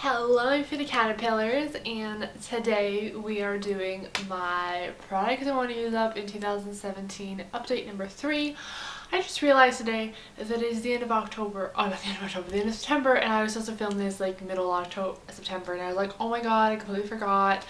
Hello for the caterpillars, and today we are doing my products I want to use up in 2017 update number 3. I just realized today that it is the end of October, oh not the end of October, the end of September, and I was supposed to film this like middle October, September, and I was like, oh my god, I completely forgot.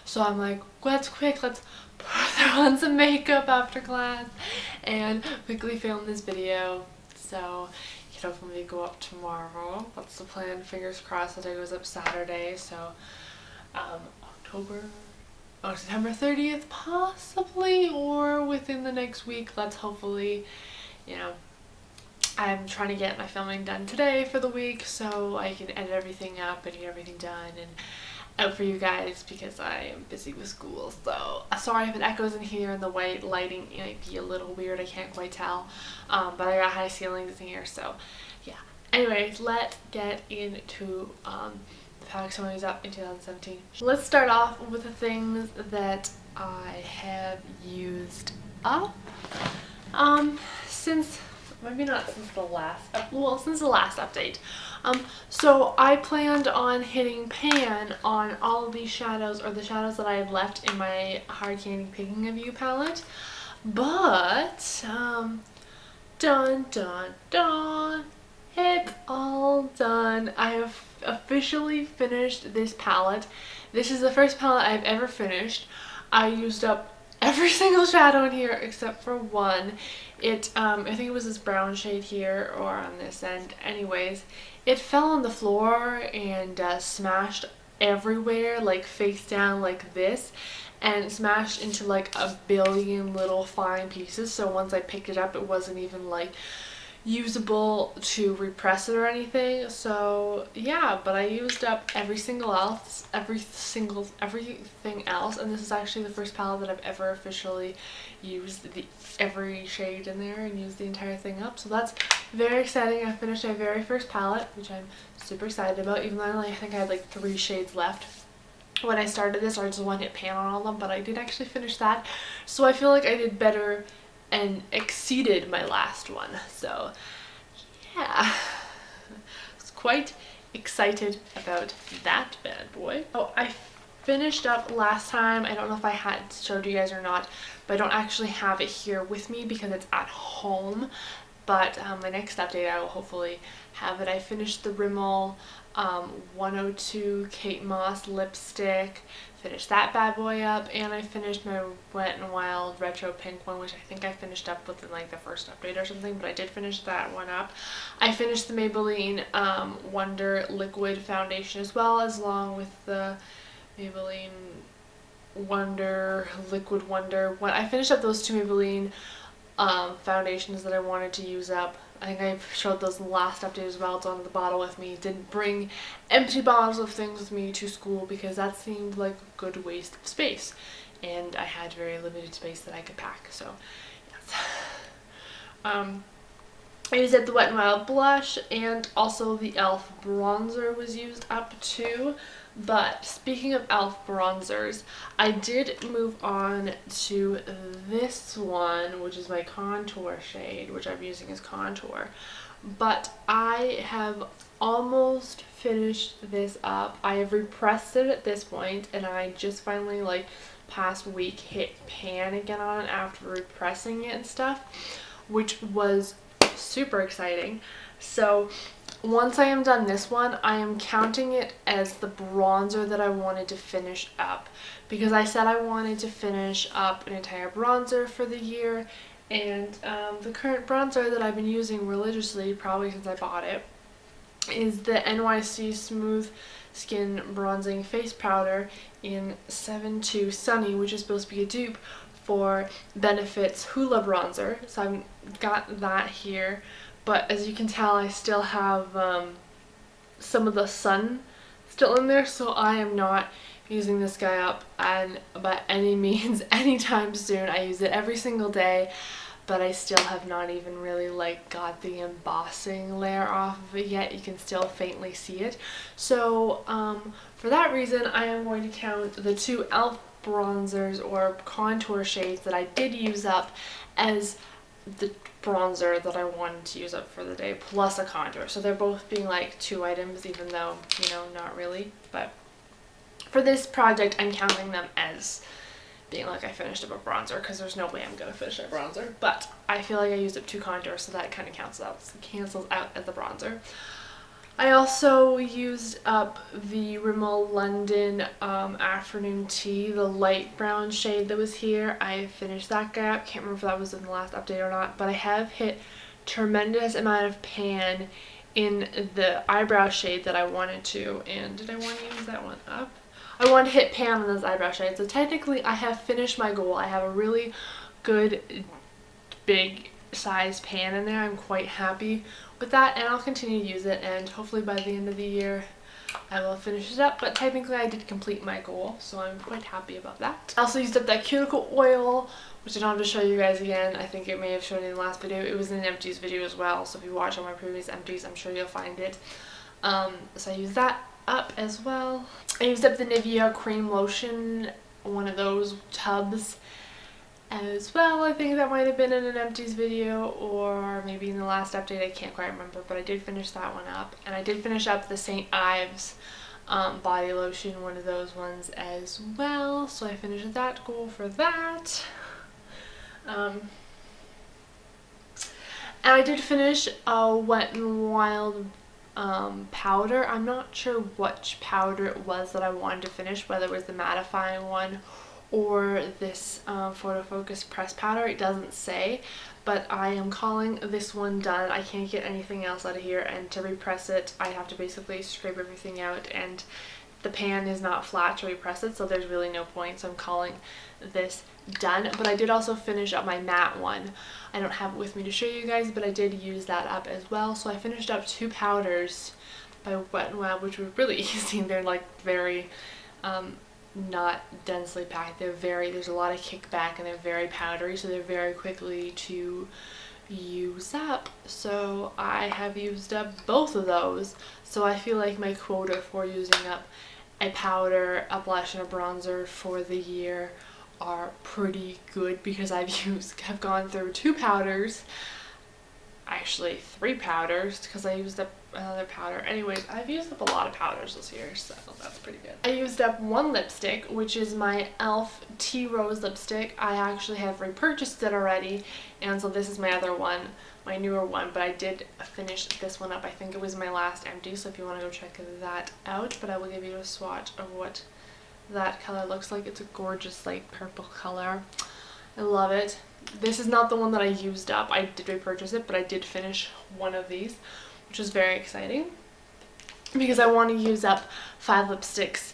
So I'm like, let's throw on some makeup after class and quickly film this video. So it'll hopefully go up tomorrow. That's the plan. Fingers crossed that it goes up Saturday. So September 30th possibly, or within the next week. Let's hopefully, I'm trying to get my filming done today for the week so I can edit everything up and get everything done and out for you guys because I am busy with school. So sorry if it echoes in here and the white lighting might be a little weird, I can't quite tell, but I got high ceilings in here, so yeah. Anyways, let's get into the products I want to use up in 2017. Let's start off with the things that I have used up since maybe not since the last since the last update. So I planned on hitting pan on all of these shadows, or the shadows that I had left in my Hard Candy Picking of You palette, but dun dun dun, it's all done. I have officially finished this palette. This is the first palette I've ever finished. I used up every single shadow in here except for one. I think it was this brown shade here, or on this end. Anyways, it fell on the floor and smashed everywhere, like face down like this, and smashed into like a billion little fine pieces. So once I picked it up, it wasn't even like usable to repress it or anything. So yeah, but I used up everything else, and this is actually the first palette that I've ever officially used every shade in there and used the entire thing up. So that's very exciting. I finished my very first palette, which I'm super excited about, even though I think I had like 3 shades left when I started this. I just one hit pan on all of them, but I did actually finish that, so I feel like I did better and exceeded my last one. So yeah, I was quite excited about that bad boy. Oh, I finished up last time. I don't know if I had showed you guys or not, but I don't actually have it here with me because it's at home. But my next update I will hopefully have it. I finished the Rimmel 102 Kate Moss lipstick, finished that bad boy up, and I finished my Wet n Wild retro pink one, which I think I finished up within like the first update or something, but I did finish that one up. I finished the Maybelline Wonder liquid foundation as well, as long with the Maybelline Wonder liquid wonder. When I finished up those 2 Maybelline foundations that I wanted to use up. I think I showed those in the last update as well. It's on the bottle with me. Didn't bring empty bottles of things with me to school because that seemed like a good waste of space, and I had very limited space that I could pack. So yes. I used up the Wet n Wild blush, and also the e.l.f. bronzer was used up too. But speaking of e.l.f. bronzers, I did move on to this one, which is my contour shade, which I'm using as contour. But I have almost finished this up. I have repressed it at this point, and I just finally, like, past week hit pan again on it after repressing it and stuff, which was super exciting. So once I am done this one, I am counting it as the bronzer that I wanted to finish up, because I said I wanted to finish up an entire bronzer for the year, and the current bronzer that I've been using religiously, probably since I bought it, is the NYC Smooth Skin Bronzing Face Powder in 7-2 Sunny, which is supposed to be a dupe for Benefit's Hoola bronzer. So I've got that here. But as you can tell, I still have some of the sun still in there, so I am not using this guy up by any means anytime soon. I use it every single day, but I still have not even really like got the embossing layer off of it yet. You can still faintly see it. So for that reason, I am going to count the 2 e.l.f. bronzers or contour shades that I did use up as the bronzer that I wanted to use up for the day, plus a contour. So they're both being like 2 items, even though, you know, not really. But for this project, I'm counting them as being like I finished up a bronzer, because there's no way I'm going to finish a bronzer. But I feel like I used up 2 contours, so that kind of cancels out as the bronzer. I also used up the Rimmel London Afternoon Tea, the light brown shade that was here. I finished that guy up. Can't remember if that was in the last update or not, but I have hit tremendous amount of pan in the eyebrow shade that I wanted to. And did I want to use that one up? I want to hit pan on this eyebrow shade. So technically I have finished my goal. I have a really good big size pan in there. I'm quite happy with that, and I'll continue to use it, and hopefully by the end of the year I will finish it up. But technically I did complete my goal, so I'm quite happy about that. I also used up that cuticle oil, which I don't have to show you guys again. I think it may have shown in the last video. It was in an empties video as well, so if you watch all my previous empties, I'm sure you'll find it. So I used that up as well. I used up the Nivea cream lotion, one of those tubs as well. I think that might have been in an empties video or maybe in the last update. I can't quite remember, but I did finish that one up. And I did finish up the St. Ives body lotion, one of those ones as well. So I finished that goal for that. And I did finish a Wet n Wild powder. I'm not sure which powder it was that I wanted to finish, whether it was the mattifying one or this photo focus press powder. It doesn't say, but I am calling this one done. I can't get anything else out of here, and to repress it I have to basically scrape everything out, and the pan is not flat to repress it, so there's really no point, so I'm calling this done. But I did also finish up my matte one. I don't have it with me to show you guys, but I did use that up as well. So I finished up 2 powders by Wet n Wild, which were really easy. They're like very not densely packed. There's a lot of kickback, and they're very powdery, so they're very quickly to use up. So I have used up both of those, so I feel like my quota for using up a powder, a blush, and a bronzer for the year are pretty good, because have gone through 2 powders, actually 3 powders, because I used up another powder. Anyways, I've used up a lot of powders this year, so that's pretty good. I used up 1 lipstick, which is my e.l.f. Tea Rose lipstick. I actually have repurchased it already, and so this is my other one, my newer one, but I did finish this one up. I think it was my last empty, so if you want to go check that out, but I will give you a swatch of what that color looks like. It's a gorgeous like purple color. I love it. This is not the one that I used up. I did repurchase it, but I did finish one of these, which is very exciting, because I want to use up 5 lipsticks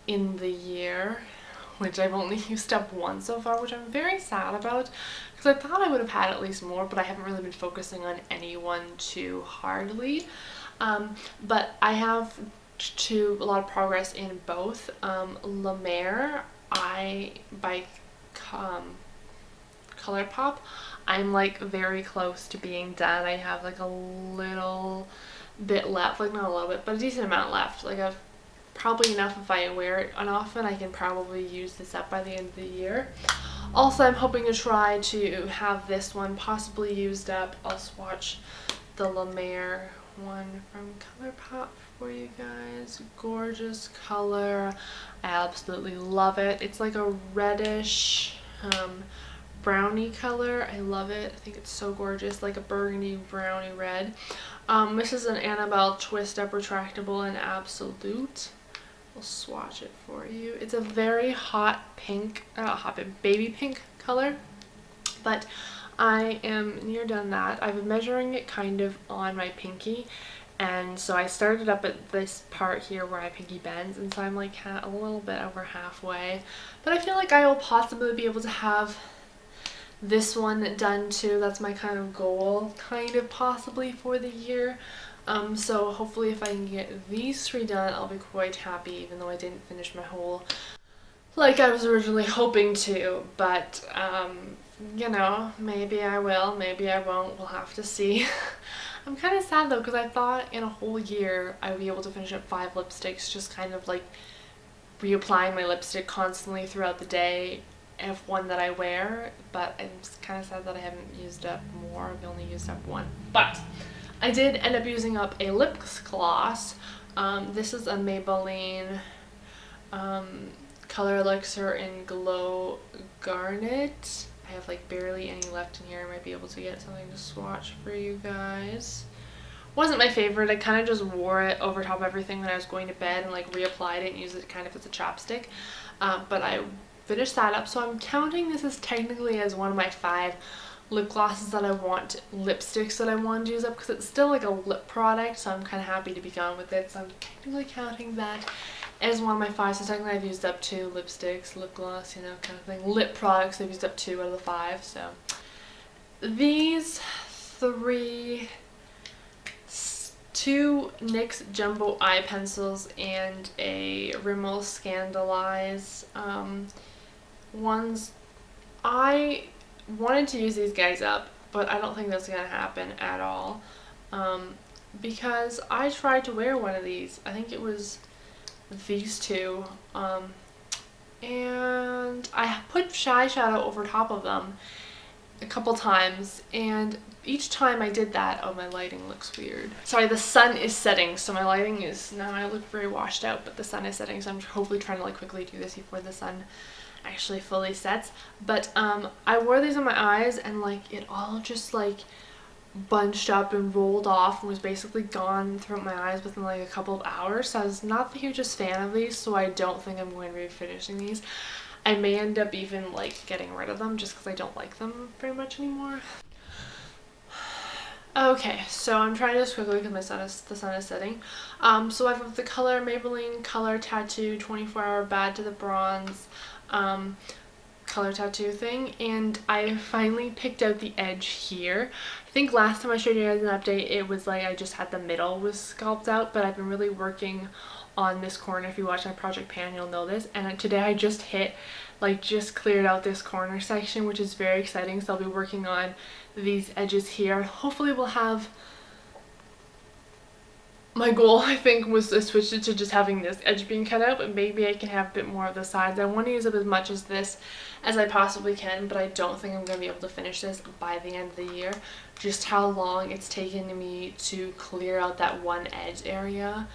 in the year, which I've only used up 1 so far, which I'm very sad about, because I thought I would have had at least more, but I haven't really been focusing on any one too hardly. But I have a lot of progress in both. La Mer, by ColourPop, I'm like very close to being done. I have like a little bit left, like not a little bit, but a decent amount left. Like I've probably enough, if I wear it often, I can probably use this up by the end of the year. Also, I'm hoping to try to have this one possibly used up. I'll swatch the La Mer one from ColourPop for you guys. Gorgeous color. I absolutely love it. It's like a reddish brownie color. I love it. I think it's so gorgeous, like a burgundy brownie red. This is an Annabelle Twist Up Retractable in Absolute. I'll swatch it for you. It's a very hot pink, baby pink color, but I am near done that. I've been measuring it kind of on my pinky, and so I started up at this part here where my pinky bends, and so I'm like a little bit over halfway, but I feel like I will possibly be able to have this one done too. That's my kind of goal, kind of possibly for the year. So hopefully if I can get these 3 done, I'll be quite happy, even though I didn't finish my whole like I was originally hoping to. But you know, maybe I will, maybe I won't, we'll have to see. I'm kind of sad though, because I thought in a whole year I would be able to finish up 5 lipsticks, just kind of like reapplying my lipstick constantly throughout the day, have one that I wear, but I'm kind of sad that I haven't used up more. I've only used up one. But I did end up using up a lip gloss. This is a Maybelline Color Elixir in Glow Garnet. I have like barely any left in here. I might be able to get something to swatch for you guys. Wasn't my favorite. I kind of just wore it over top of everything when I was going to bed and like reapplied it and used it kind of as a chapstick. But I finished that up, so I'm counting this as technically as one of my 5 lip glosses that I want, lipsticks that I want to use up, because it's still like a lip product, so I'm kind of happy to be gone with it. So I'm technically counting that as one of my 5. So technically I've used up 2 lipsticks, lip gloss, you know, kind of thing. Lip products, I've used up 2 out of the 5. So these 3, 2 NYX Jumbo eye pencils and a Rimmel Scandalize ones. I wanted to use these guys up, but I don't think that's gonna happen at all, because I tried to wear one of these. I think it was these 2, and I put eyeshadow over top of them a couple times, and each time I did that, oh, my lighting looks weird. Sorry, the sun is setting, so my lighting is, now I look very washed out, but the sun is setting, so I'm hopefully trying to like quickly do this before the sun actually fully sets. But I wore these on my eyes, and like it all just like bunched up and rolled off and was basically gone throughout my eyes within like a couple of hours. So I was not the hugest fan of these, so I don't think I'm going to be finishing these. I may end up even like getting rid of them just because I don't like them very much anymore. Okay, so I'm trying to do this quickly because the sun is setting. So I have the color Maybelline Color Tattoo 24-hour Bad to the Bronze color tattoo thing, and I finally picked out the edge here. I think last time I showed you guys an update, it was like I just had the middle was sculpted out, but I've been really working on this corner. If you watch my project pan, you'll know this. And today I just just cleared out this corner section, which is very exciting. So I'll be working on these edges here. Hopefully we'll have, my goal I think was to switch it to just having this edge being cut out, but maybe I can have a bit more of the sides. I want to use up as much as this as I possibly can, but I don't think I'm going to be able to finish this by the end of the year. Just how long it's taken me to clear out that one edge area.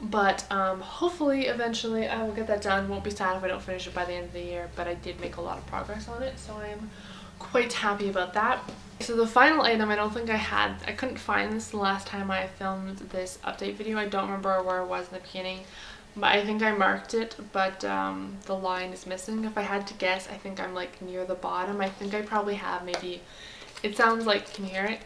But hopefully eventually I will get that done. Won't be sad if I don't finish it by the end of the year, but I did make a lot of progress on it, so I am quite happy about that. So the final item, I couldn't find this the last time I filmed this update video. I don't remember where it was in the beginning, but I think I marked it, but the line is missing. If I had to guess, I think I'm like near the bottom. I think I probably have maybe, it sounds like, can you hear it?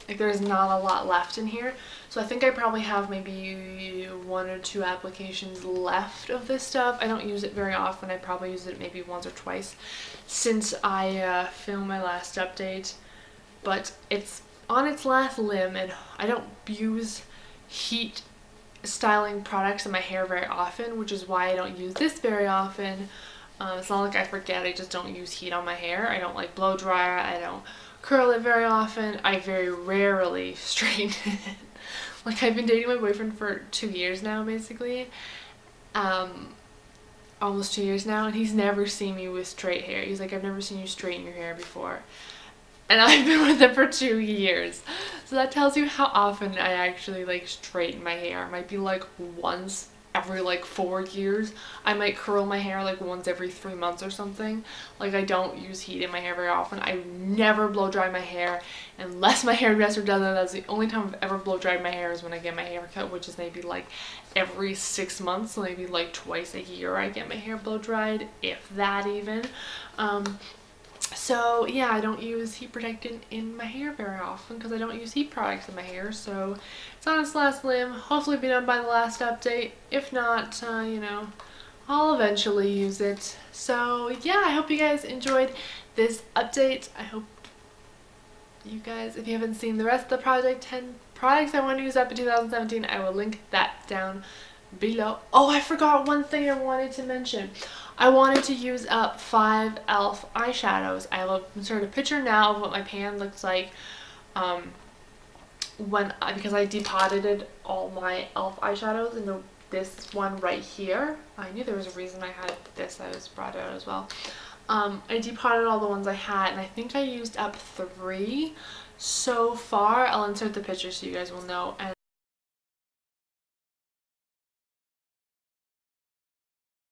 Like there's not a lot left in here. So I think I probably have maybe 1 or 2 applications left of this stuff. I don't use it very often. I probably use it maybe once or twice since I filmed my last update. But it's on its last limb, and I don't use heat styling products in my hair very often, which is why I don't use this very often. It's not like I forget, I just don't use heat on my hair. I don't like blow dryer, I don't curl it very often, I very rarely straighten it. Like I've been dating my boyfriend for 2 years now basically, almost 2 years now, and he's never seen me with straight hair. He's like, I've never seen you straighten your hair before. And I've been with him for 2 years. So that tells you how often I actually like straighten my hair. It might be like once every like 4 years. I might curl my hair like once every 3 months or something. Like I don't use heat in my hair very often. I never blow dry my hair unless my hairdresser does it. That's the only time I've ever blow dried my hair is when I get my hair cut, which is maybe like every 6 months, maybe like twice a year I get my hair blow dried, if that even. So yeah, I don't use heat protectant in my hair very often because I don't use heat products in my hair. So it's on its last limb. Hopefully be done by the last update. If not, you know, I'll eventually use it. So yeah, I hope you guys enjoyed this update. I hope you guys, if you haven't seen the rest of the project 10 products I want to use up in 2017, I will link that down below. Oh, I forgot one thing I wanted to mention. I wanted to use up 5 e.l.f. eyeshadows. I will insert a picture now of what my pan looks like because I depotted all my e.l.f. eyeshadows into this one right here. I knew there was a reason I had this. I was brought out as well. I depotted all the ones I had, and I think I used up 3 so far. I'll insert the picture so you guys will know. And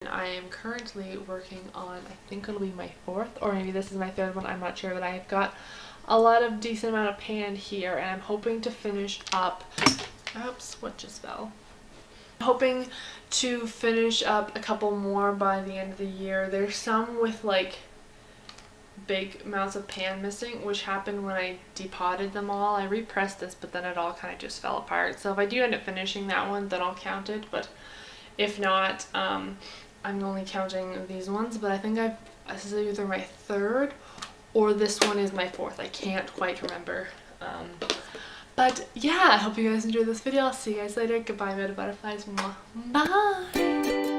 I am currently working on, I think it'll be my 4th, or maybe this is my 3rd one, I'm not sure, but I've got a lot of decent amount of pan here, and I'm hoping to finish up, oops, what just fell? I'm hoping to finish up a couple more by the end of the year. There's some with like big amounts of pan missing, which happened when I depotted them all. I repressed this, but then it all kind of just fell apart. So if I do end up finishing that one, then I'll count it, but if not, I'm only counting these ones. But I think this is either my 3rd or this one is my 4th. I can't quite remember. But yeah, I hope you guys enjoyed this video. I'll see you guys later. Goodbye, butterflies. Bye!